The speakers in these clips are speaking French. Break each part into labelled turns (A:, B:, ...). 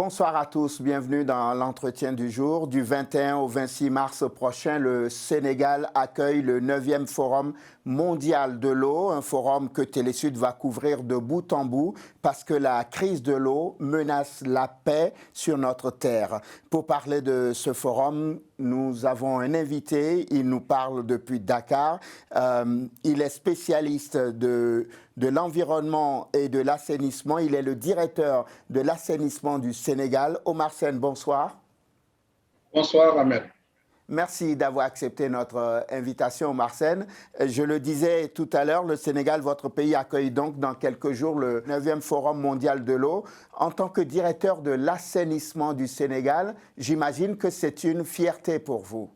A: Bonsoir à tous, bienvenue dans l'entretien du jour. Du 21 au 26 mars prochain, le Sénégal accueille le 9e Forum mondial de l'eau, un forum que Télésud va couvrir de bout en bout parce que la crise de l'eau menace la paix sur notre terre. Pour parler de ce forum, nous avons un invité, il nous parle depuis Dakar. Il est spécialiste de l'environnement et de l'assainissement. Il est le directeur de l'assainissement du Sénégal. Omar Sène, bonsoir.
B: Bonsoir, Ahmed.
A: Merci d'avoir accepté notre invitation, Omar Sène. Je le disais tout à l'heure, le Sénégal, votre pays, accueille donc dans quelques jours le 9e Forum mondial de l'eau. En tant que directeur de l'assainissement du Sénégal, j'imagine que c'est une fierté pour vous.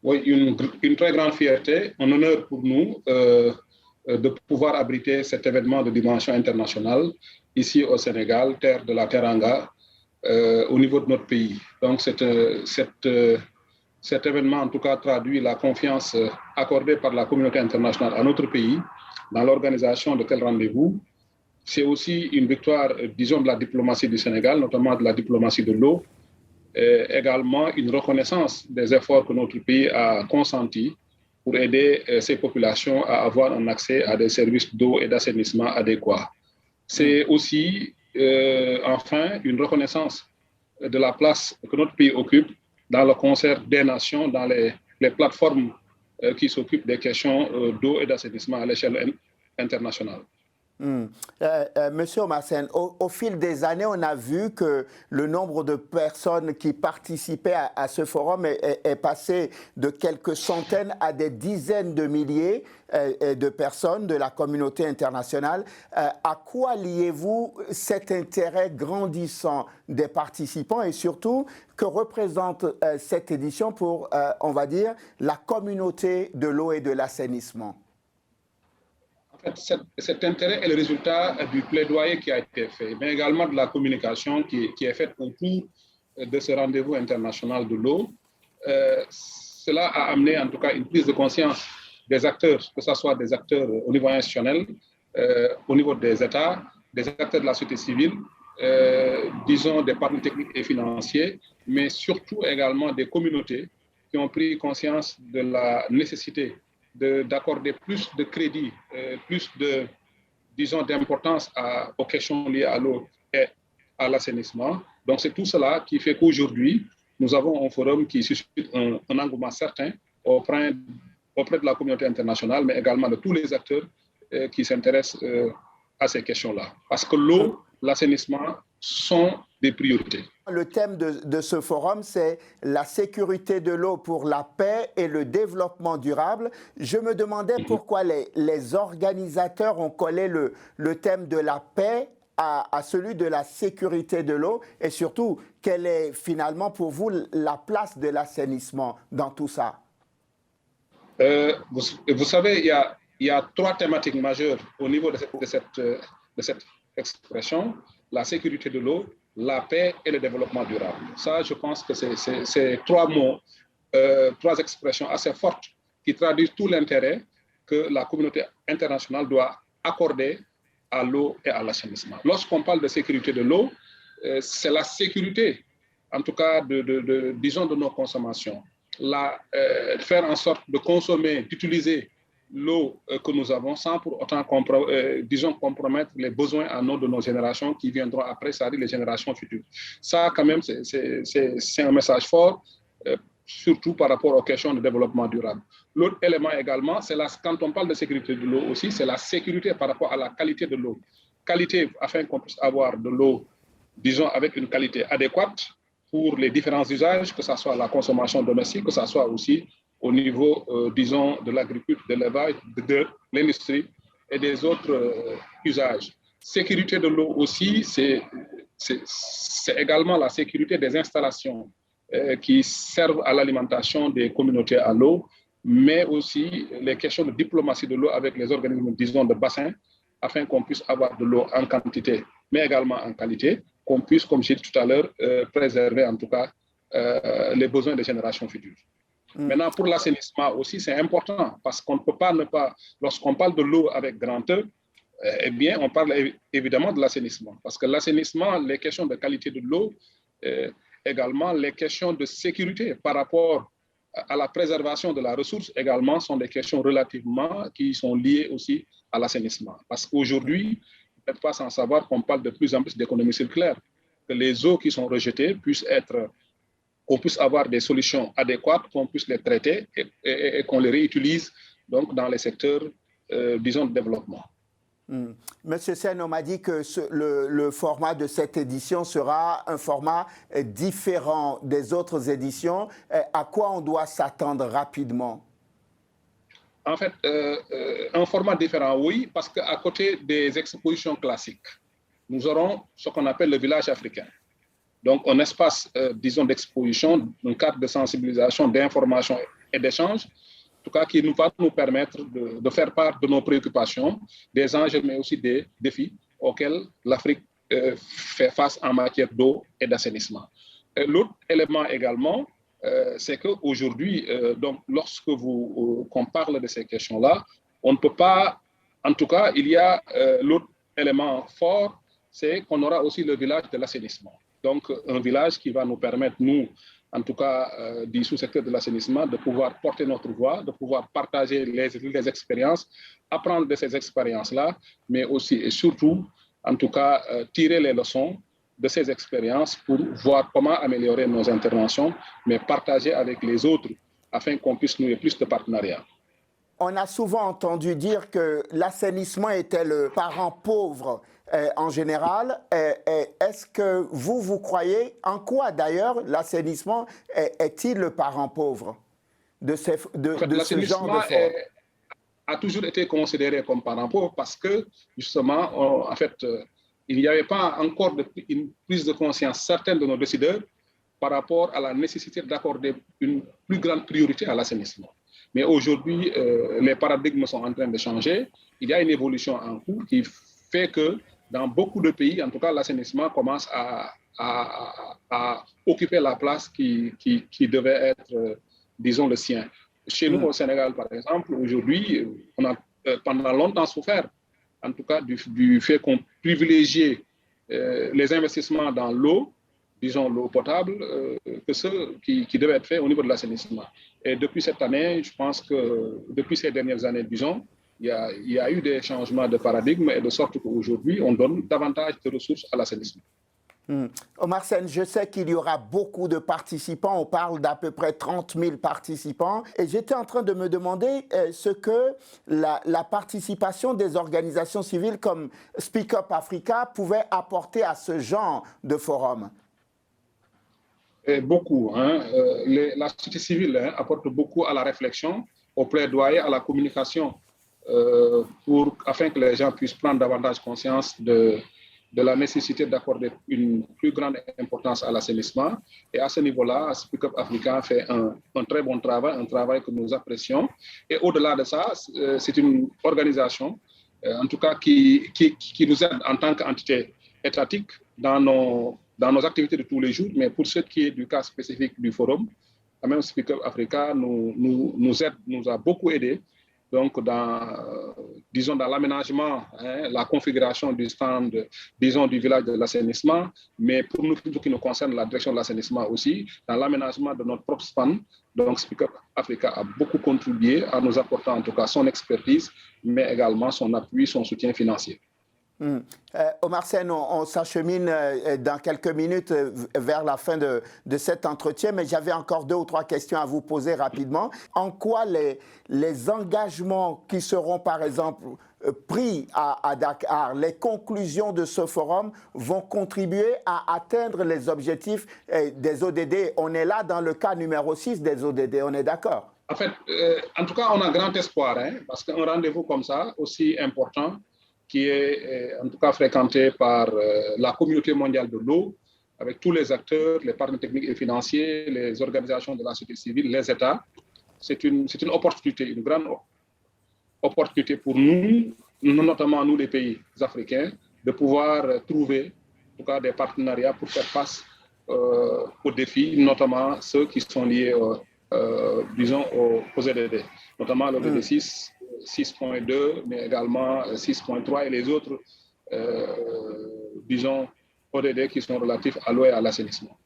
B: Oui, une très grande fierté, un honneur pour nous de pouvoir abriter cet événement de dimension internationale ici au Sénégal, terre de la Teranga, au niveau de notre pays. Donc cet événement, en tout cas, traduit la confiance accordée par la communauté internationale à notre pays dans l'organisation de tels rendez-vous. C'est aussi une victoire, disons, de la diplomatie du Sénégal, notamment de la diplomatie de l'eau, et également une reconnaissance des efforts que notre pays a consentis pour aider ces populations à avoir un accès à des services d'eau et d'assainissement adéquats. C'est aussi, enfin, une reconnaissance de la place que notre pays occupe dans le concert des nations, dans les plateformes qui s'occupent des questions d'eau et d'assainissement à l'échelle internationale.
A: Monsieur Omar Sène, au fil des années, on a vu que le nombre de personnes qui participaient à ce forum est passé de quelques centaines à des dizaines de milliers de personnes de la communauté internationale. À quoi liez-vous cet intérêt grandissant des participants et surtout, que représente cette édition pour, on va dire, la communauté de l'eau et de l'assainissement?
B: En fait, cet intérêt est le résultat du plaidoyer qui a été fait, mais également de la communication qui est faite autour de ce rendez-vous international de l'eau. Cela a amené en tout cas une prise de conscience des acteurs, que ce soit des acteurs au niveau institutionnel, au niveau des États, des acteurs de la société civile, disons des partenaires techniques et financiers, mais surtout également des communautés qui ont pris conscience de la nécessité d'accorder plus de crédit, plus de, disons, d'importance aux questions liées à l'eau et à l'assainissement. Donc, c'est tout cela qui fait qu'aujourd'hui, nous avons un forum qui suscite un engouement certain auprès de la communauté internationale, mais également de tous les acteurs qui s'intéressent à ces questions-là. Parce que l'eau, l'assainissement sont des priorités.
A: Le thème de ce forum, c'est la sécurité de l'eau pour la paix et le développement durable. Je me demandais pourquoi les organisateurs ont collé le thème de la paix à celui de la sécurité de l'eau et surtout, quelle est finalement pour vous la place de l'assainissement dans tout ça?
B: Vous savez, il y a trois thématiques majeures au niveau de cette expression: la sécurité de l'eau, la paix et le développement durable. Ça, je pense que c'est trois mots, trois expressions assez fortes qui traduisent tout l'intérêt que la communauté internationale doit accorder à l'eau et à l'assainissement. Lorsqu'on parle de sécurité de l'eau, c'est la sécurité, en tout cas, disons, de nos consommations. Faire en sorte de consommer, d'utiliser l'eau que nous avons sans pour autant disons, compromettre les besoins en eau de nos générations qui viendront après, c'est-à-dire les générations futures. Ça, quand même, c'est un message fort, surtout par rapport aux questions de développement durable. L'autre élément également, c'est quand on parle de sécurité de l'eau aussi, c'est la sécurité par rapport à la qualité de l'eau. Qualité afin qu'on puisse avoir de l'eau, disons, avec une qualité adéquate pour les différents usages, que ce soit la consommation domestique, que ce soit aussi au niveau, disons, de l'agriculture, de l'élevage, de l'industrie et des autres usages. Sécurité de l'eau aussi, c'est également la sécurité des installations qui servent à l'alimentation des communautés à l'eau, mais aussi les questions de diplomatie de l'eau avec les organismes, disons, de bassin, afin qu'on puisse avoir de l'eau en quantité, mais également en qualité, qu'on puisse, comme j'ai dit tout à l'heure, préserver en tout cas les besoins des générations futures. Maintenant, pour l'assainissement aussi, c'est important parce qu'on ne peut pas lorsqu'on parle de l'eau avec grand E, Eh bien, on parle évidemment de l'assainissement. Parce que l'assainissement, les questions de qualité de l'eau, également les questions de sécurité par rapport à la préservation de la ressource également sont des questions relativement qui sont liées aussi à l'assainissement. Parce qu'aujourd'hui, vous n'êtes pas sans savoir qu'on parle de plus en plus d'économie circulaire, que les eaux qui sont rejetées puissent être, qu'on puisse avoir des solutions adéquates, qu'on puisse les traiter et qu'on les réutilise donc dans les secteurs, disons, de développement.
A: Monsieur Sen, on m'a dit que le format de cette édition sera un format différent des autres éditions. À quoi on doit s'attendre rapidement?
B: En fait, un format différent, oui, parce qu'à côté des expositions classiques, nous aurons ce qu'on appelle le village africain. Donc, un espace, disons, d'exposition, un cadre de sensibilisation, d'information et d'échange, en tout cas, qui va nous permettre de faire part de nos préoccupations, des enjeux, mais aussi des défis auxquels l'Afrique fait face en matière d'eau et d'assainissement. L'autre élément également, c'est qu'aujourd'hui, donc, lorsque qu'on parle de ces questions-là, on ne peut pas, en tout cas, il y a l'autre élément fort, c'est qu'on aura aussi le village de l'assainissement. Donc, un village qui va nous permettre, nous, en tout cas du sous-secteur de l'assainissement, de pouvoir porter notre voix, de pouvoir partager les expériences, apprendre de ces expériences-là, mais aussi et surtout, en tout cas, tirer les leçons de ces expériences pour voir comment améliorer nos interventions, mais partager avec les autres afin qu'on puisse nouer plus de partenariats.
A: On a souvent entendu dire que l'assainissement était le parent pauvre en général. Est-ce que vous croyez, en quoi d'ailleurs l'assainissement est-il le parent pauvre de ce genre de forme?
B: A toujours été considéré comme parent pauvre parce que justement, en fait, il n'y avait pas encore une prise de conscience certaine de nos décideurs par rapport à la nécessité d'accorder une plus grande priorité à l'assainissement. Mais aujourd'hui, les paradigmes sont en train de changer. Il y a une évolution en cours qui fait que dans beaucoup de pays, en tout cas, l'assainissement commence à occuper la place qui devait être, disons, le sien. Chez nous, au Sénégal, par exemple, aujourd'hui, on a pendant longtemps souffert, en tout cas, du fait qu'on privilégiait les investissements dans l'eau, disons l'eau potable, que ceux qui devaient être faits au niveau de l'assainissement. Et depuis cette année, je pense que depuis ces dernières années, disons, il y a eu des changements de paradigme et de sorte qu'aujourd'hui, on donne davantage de ressources à l'assainissement.
A: Omar Sen, je sais qu'il y aura beaucoup de participants. On parle d'à peu près 30 000 participants. Et j'étais en train de me demander ce que la participation des organisations civiles comme Speak Up Africa pouvait apporter à ce genre de forum.
B: Beaucoup. La société civile apporte beaucoup à la réflexion, au plaidoyer, à la communication, afin que les gens puissent prendre davantage conscience de la nécessité d'accorder une plus grande importance à l'assainissement. Et à ce niveau-là, Speak Up Africa fait un très bon travail, un travail que nous apprécions. Et au-delà de ça, c'est une organisation, en tout cas, qui nous aide en tant qu'entité étatique dans nos activités de tous les jours. Mais pour ce qui est du cas spécifique du forum, quand même Speak Up Africa nous a beaucoup aidé. Donc, disons, dans l'aménagement, la configuration du stand, disons, du village de l'assainissement, mais pour nous, tout ce qui nous concerne, la direction de l'assainissement aussi, dans l'aménagement de notre propre stand. Donc, Speak Up Africa a beaucoup contribué à nous apporter en tout cas son expertise, mais également son appui, son soutien financier.
A: Omar Sen, on s'achemine dans quelques minutes vers la fin de cet entretien, mais j'avais encore 2 ou 3 questions à vous poser rapidement. En quoi les engagements qui seront, par exemple, pris à Dakar, les conclusions de ce forum vont contribuer à atteindre les objectifs des ODD? On est là dans le cas numéro 6 des ODD, on est d'accord?
B: En fait, en tout cas, on a grand espoir, parce qu'un rendez-vous comme ça, aussi important, qui est en tout cas fréquenté par la communauté mondiale de l'eau, avec tous les acteurs, les partenaires techniques et financiers, les organisations de la société civile, les États. C'est une opportunité, une grande opportunité pour nous, notamment nous les pays africains, de pouvoir trouver en tout cas des partenariats pour faire face aux défis, notamment ceux qui sont liés disons aux ODD, notamment l'ODD 6 6.2, mais également 6.3 et les autres, disons, ODD qui sont relatifs à l'eau et à l'assainissement.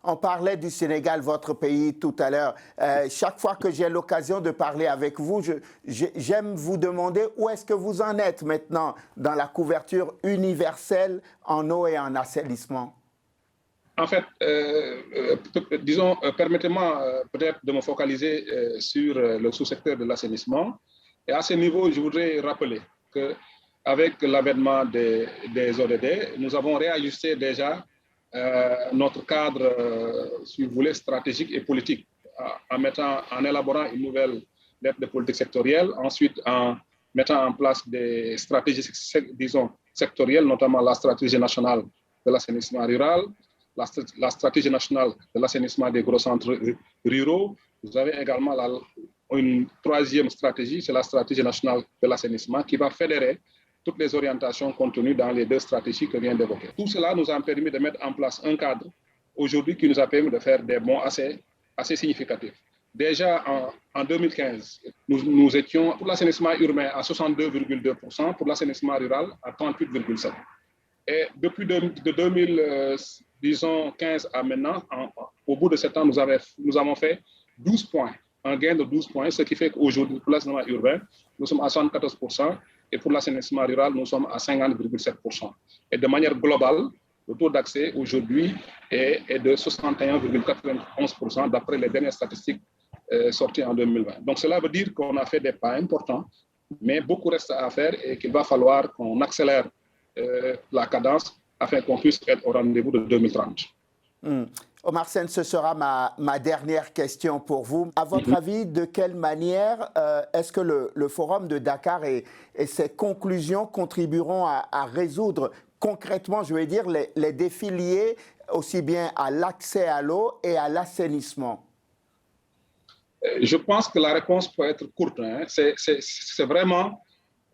A: On parlait du Sénégal, votre pays, tout à l'heure. Chaque fois que j'ai l'occasion de parler avec vous, j'aime vous demander où est-ce que vous en êtes maintenant dans la couverture universelle en eau et en assainissement.
B: En fait, disons, permettez-moi peut-être de me focaliser sur le sous-secteur de l'assainissement. Et à ce niveau, je voudrais rappeler qu'avec l'avènement des ODD, nous avons réajusté déjà notre cadre, si vous voulez, stratégique et politique, en élaborant une nouvelle lettre de politique sectorielle, ensuite en mettant en place des stratégies, disons, sectorielles, notamment la stratégie nationale de l'assainissement rural, la stratégie nationale de l'assainissement des gros centres ruraux. Vous avez également une troisième stratégie, c'est la stratégie nationale de l'assainissement qui va fédérer toutes les orientations contenues dans les deux stratégies que je viens d'évoquer. Tout cela nous a permis de mettre en place un cadre aujourd'hui qui nous a permis de faire des bons assez significatifs. Déjà en 2015, nous étions pour l'assainissement urbain à 62,2%, pour l'assainissement rural à 38,7%. Et depuis de 2015 à maintenant, au bout de 7 ans, nous avons fait 12 points, un gain de 12 points, ce qui fait qu'aujourd'hui, pour l'assainissement urbain, nous sommes à 74%, et pour l'assainissement rural, nous sommes à 50,7%. Et de manière globale, le taux d'accès aujourd'hui est de 61,91% d'après les dernières statistiques sorties en 2020. Donc cela veut dire qu'on a fait des pas importants, mais beaucoup reste à faire et qu'il va falloir qu'on accélère la cadence afin qu'on puisse être au rendez-vous de 2030.
A: Omar Sène, ce sera ma dernière question pour vous. À votre avis, de quelle manière est-ce que le Forum de Dakar et ses conclusions contribueront à résoudre concrètement, je vais dire, les défis liés aussi bien à l'accès à l'eau et à l'assainissement?
B: Je pense que la réponse peut être courte. Hein. C'est vraiment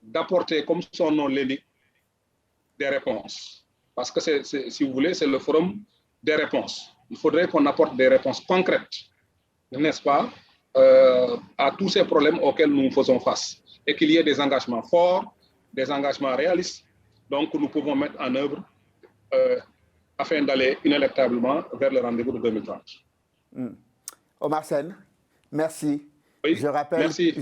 B: d'apporter, comme son nom l'indique, des réponses. Parce que, si vous voulez, c'est le forum des réponses. Il faudrait qu'on apporte des réponses concrètes, n'est-ce pas, à tous ces problèmes auxquels nous faisons face. Et qu'il y ait des engagements forts, des engagements réalistes, donc nous pouvons mettre en œuvre afin d'aller inéluctablement vers le rendez-vous de 2030.
A: Omar Sène, merci.
B: Oui, merci.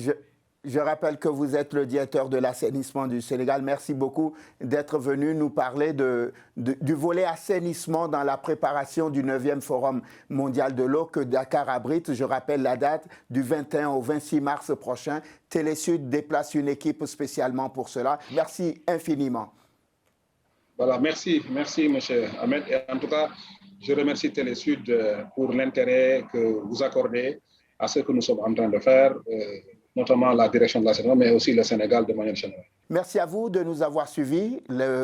A: Je rappelle que vous êtes le directeur de l'assainissement du Sénégal. Merci beaucoup d'être venu nous parler du volet assainissement dans la préparation du 9e Forum mondial de l'eau que Dakar abrite. Je rappelle la date du 21 au 26 mars prochain. Télésud déplace une équipe spécialement pour cela. Merci infiniment.
B: Voilà, merci, M. Ahmed. Et en tout cas, je remercie Télésud pour l'intérêt que vous accordez à ce que nous sommes en train de faire, notamment la direction de l'assainissement, mais aussi le Sénégal de manière générale.
A: Merci à vous de nous avoir suivis.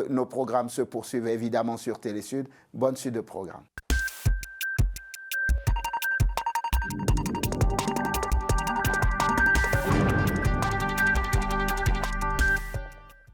A: Nos programmes se poursuivent évidemment sur Télésud. Bonne suite de programme.